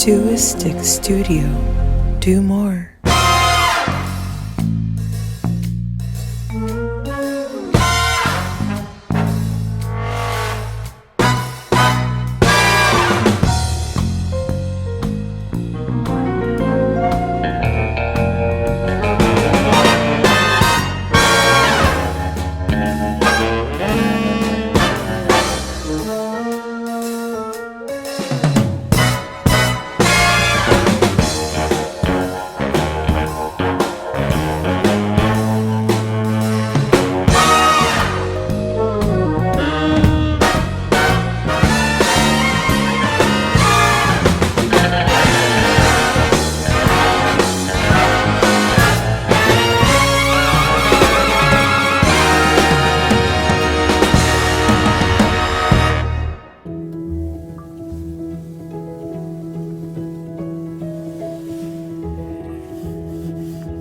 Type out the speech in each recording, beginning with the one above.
Do a stick studio. Do more.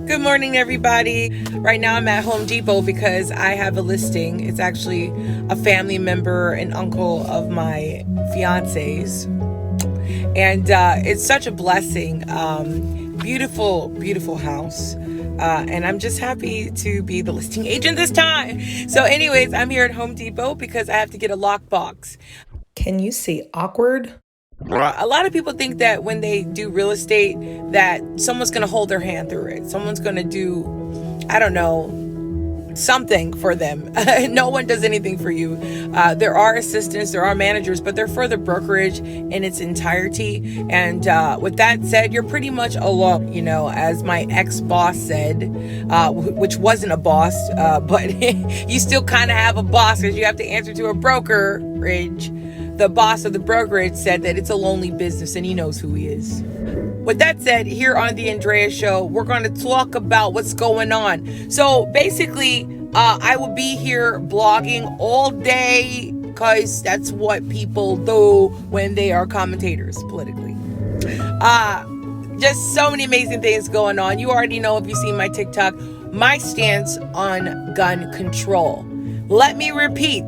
Good morning, everybody. Right now I'm at Home Depot because I have a listing. It's actually a family member and uncle of my fiance's. And it's such a blessing. Beautiful, beautiful house. And I'm just happy to be the listing agent this time. So anyways, I'm here at Home Depot because I have to get a lockbox. Can you say awkward? A lot of people think that when they do real estate that someone's going to hold their hand through it. Someone's going to do, I don't know, something for them. No one does anything for you. There are assistants, there are managers, but they're for the brokerage in its entirety. And with that said, you're pretty much alone, as my ex-boss said, which wasn't a boss, but you still kind of have a boss because you have to answer to a brokerage. The boss of the brokerage said that it's a lonely business and he knows who he is. With that said, here on the Andrea Show, we're going to talk about what's going on. So basically, I will be here blogging all day because that's what people do when they are commentators politically. Just so many amazing things going on. You already know, if you've seen my TikTok, my stance on gun control. Let me repeat.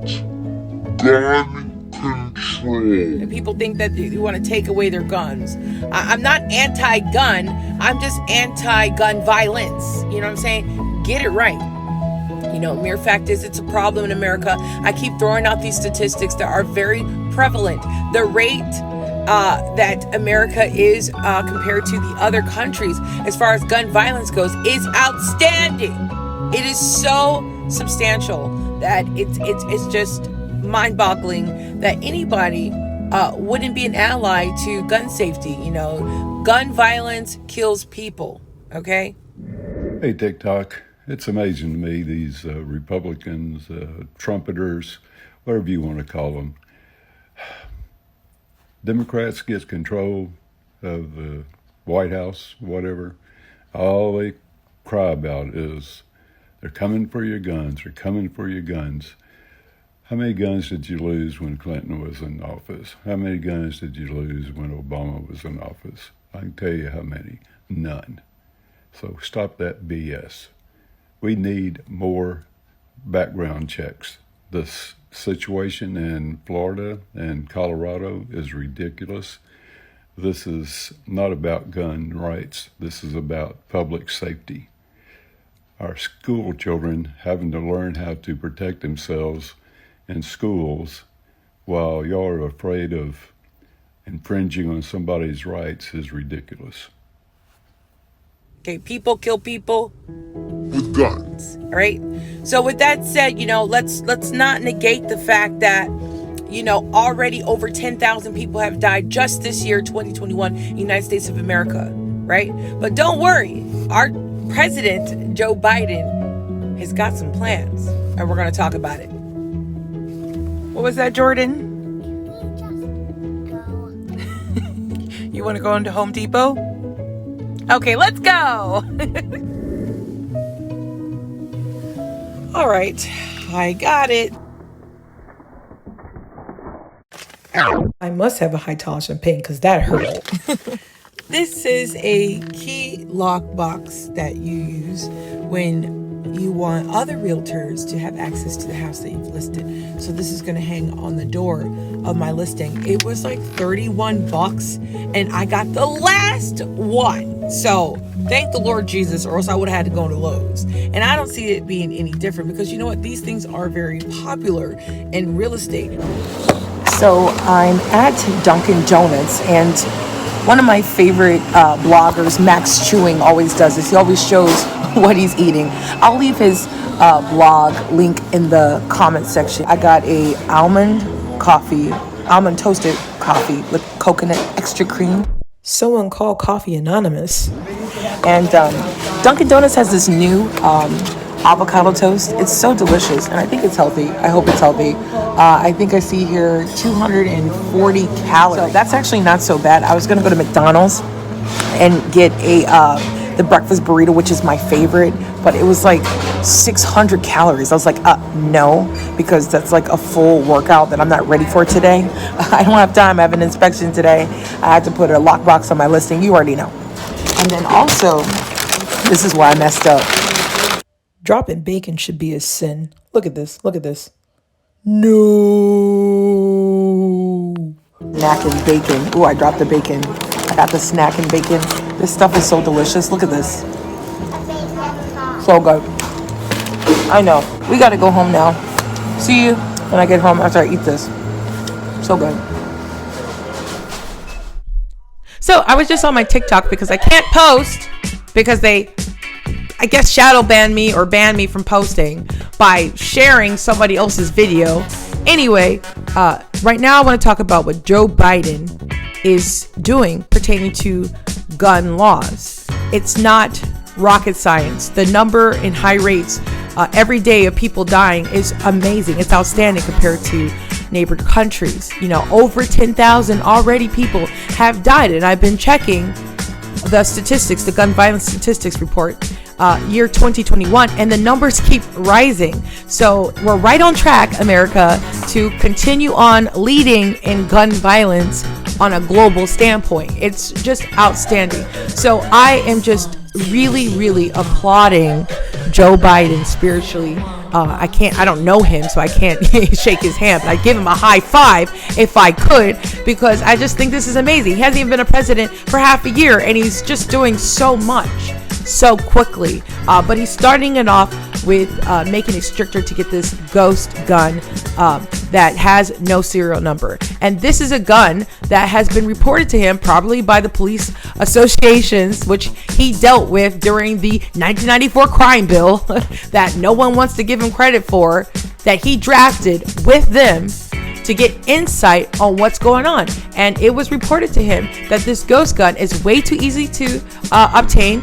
Gun control. And people think that you want to take away their guns. I'm not anti-gun. I'm just anti-gun violence. You know what I'm saying? Get it right. Mere fact is it's a problem in America. I keep throwing out these statistics that are very prevalent. The rate that America is compared to the other countries as far as gun violence goes is outstanding. It is so substantial that it's just mind-boggling that anybody wouldn't be an ally to gun safety. Gun violence kills people. Okay. Hey, TikTok. It's amazing to me, these Republicans, trumpeters, whatever you want to call them. Democrats get control of the White House, whatever. All they cry about is they're coming for your guns. They're coming for your guns. How many guns did you lose when Clinton was in office? How many guns did you lose when Obama was in office? I can tell you how many. None. So stop that BS. We need more background checks. This situation in Florida and Colorado is ridiculous. This is not about gun rights. This is about public safety. Our school children having to learn how to protect themselves in schools while y'all are afraid of infringing on somebody's rights is ridiculous. Okay, people kill people With guns. all right? So with that said, let's not negate the fact that already over 10,000 people have died just this year, 2021, in the United States of America, right? But don't worry, our president, Joe Biden, has got some plans, and we're going to talk about it. What was that, Jordan? You want to go into Home Depot? Okay, let's go. All right, I got it. I must have a high tolerance of pain because that hurt. This is a key lock box that you use when you want other realtors to have access to the house that you've listed. So this is going to hang on the door of my listing. It was like $31 and I got the last one. So thank the Lord Jesus, or else I would have had to go to Lowe's. And I don't see it being any different because you know what? These things are very popular in real estate. So I'm at Dunkin' Donuts, and one of my favorite bloggers, Max Chewing, always does this. He always shows what he's eating. I'll leave his blog link in the comment section. I got a almond toasted coffee with coconut extra cream. Someone called Coffee Anonymous. And Dunkin' Donuts has this new avocado toast. It's so delicious, and I think it's healthy. I hope it's healthy. I think I see here 240 calories. So that's actually not so bad. I was gonna go to McDonald's and get the breakfast burrito, which is my favorite, but it was like 600 calories. I was like, no, because that's like a full workout that I'm not ready for today. I don't have time. I have an inspection today. I had to put a lockbox on my listing. You already know. And then also, this is why I messed up. Dropping bacon should be a sin. Look at this. Look at this. No. Snack and bacon. Ooh, I dropped the bacon. I got the snack and bacon. This stuff is so delicious. Look at this. So good. I know. We gotta go home now. See you when I get home after I eat this. So good. So I was just on my TikTok because I can't post because they, I guess, shadow ban me or ban me from posting by sharing somebody else's video. Anyway, right now I want to talk about what Joe Biden is doing pertaining to gun laws. It's not rocket science. The number in high rates every day of people dying is amazing. It's outstanding compared to neighbor countries. You know, over 10,000 already people have died, and I've been checking the statistics, the gun violence statistics report, year 2021, and the numbers keep rising. So we're right on track, America, to continue on leading in gun violence on a global standpoint. It's just outstanding. So I am just really applauding Joe Biden spiritually. I don't know him, so I can't shake his hand, but I give him a high five if I could, because I just think this is amazing. He hasn't even been a president for half a year, and he's just doing so much so quickly. But he's starting it off with making it stricter to get this ghost gun that has no serial number. And this is a gun that has been reported to him probably by the police associations, which he dealt with during the 1994 crime bill that no one wants to give him credit for, that he drafted with them to get insight on what's going on. And it was reported to him that this ghost gun is way too easy to obtain,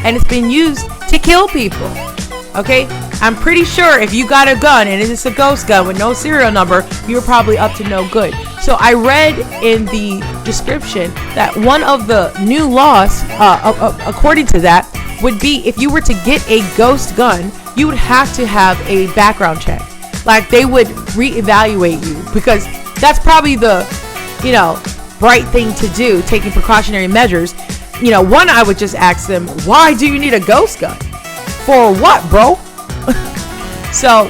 and it's been used to kill people. Okay, I'm pretty sure if you got a gun and it's a ghost gun with no serial number, you're probably up to no good. So I read in the description that one of the new laws, according to that, would be if you were to get a ghost gun, you would have to have a background check. Like, they would reevaluate you, because that's probably the, right thing to do, taking precautionary measures. One, I would just ask them, why do you need a ghost gun? For what, bro? So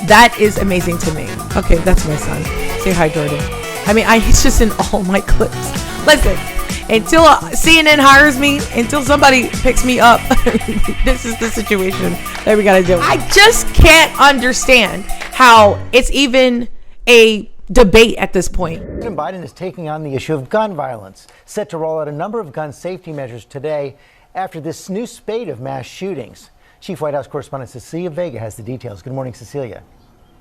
that is amazing to me. Okay, that's my son. Say hi, Jordan. I mean, he's just in all my clips. Listen, until CNN hires me, until somebody picks me up, this is the situation that we gotta deal with. I just can't understand how it's even a debate at this point. President Biden is taking on the issue of gun violence, set to roll out a number of gun safety measures today after this new spate of mass shootings. Chief White House correspondent Cecilia Vega has the details. Good morning, Cecilia.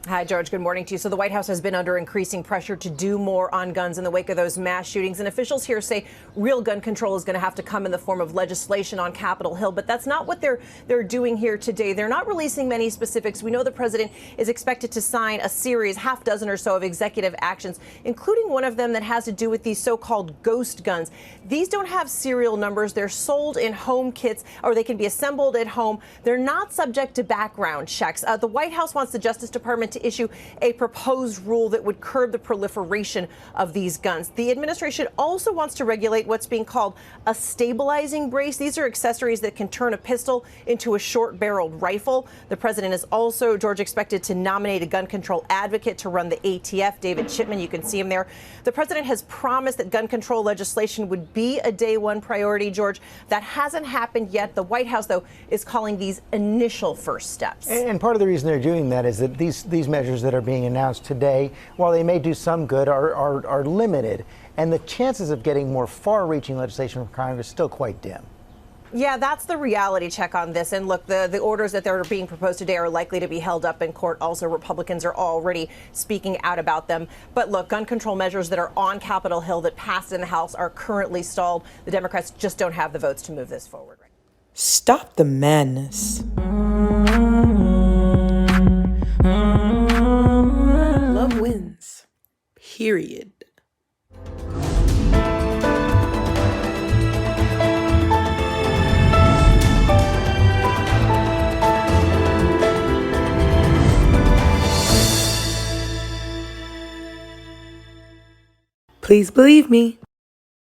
Hi, George. Good morning to you. So the White House has been under increasing pressure to do more on guns in the wake of those mass shootings. And officials here say real gun control is going to have to come in the form of legislation on Capitol Hill. But that's not what they're doing here today. They're not releasing many specifics. We know the president is expected to sign a series, half dozen or so, of executive actions, including one of them that has to do with these so-called ghost guns. These don't have serial numbers. They're sold in home kits, or they can be assembled at home. They're not subject to background checks. The White House wants the Justice Department set to issue a proposed rule that would curb the proliferation of these guns. The administration also wants to regulate what's being called a stabilizing brace. These are accessories that can turn a pistol into a short-barreled rifle. The president is also, George, expected to nominate a gun control advocate to run the ATF, David Chipman. You can see him there. The president has promised that gun control legislation would be a day one priority, George. That hasn't happened yet. The White House, though, is calling these initial first steps. And part of the reason they're doing that is that these measures that are being announced today, while they may do some good, are limited. And the chances of getting more far-reaching legislation from Congress is still quite dim. Yeah, that's the reality check on this. And look, the orders that are being proposed today are likely to be held up in court. Also, Republicans are already speaking out about them. But look, gun control measures that are on Capitol Hill that passed in the House are currently stalled. The Democrats just don't have the votes to move this forward. Stop the madness. Love wins. Period. Please believe me.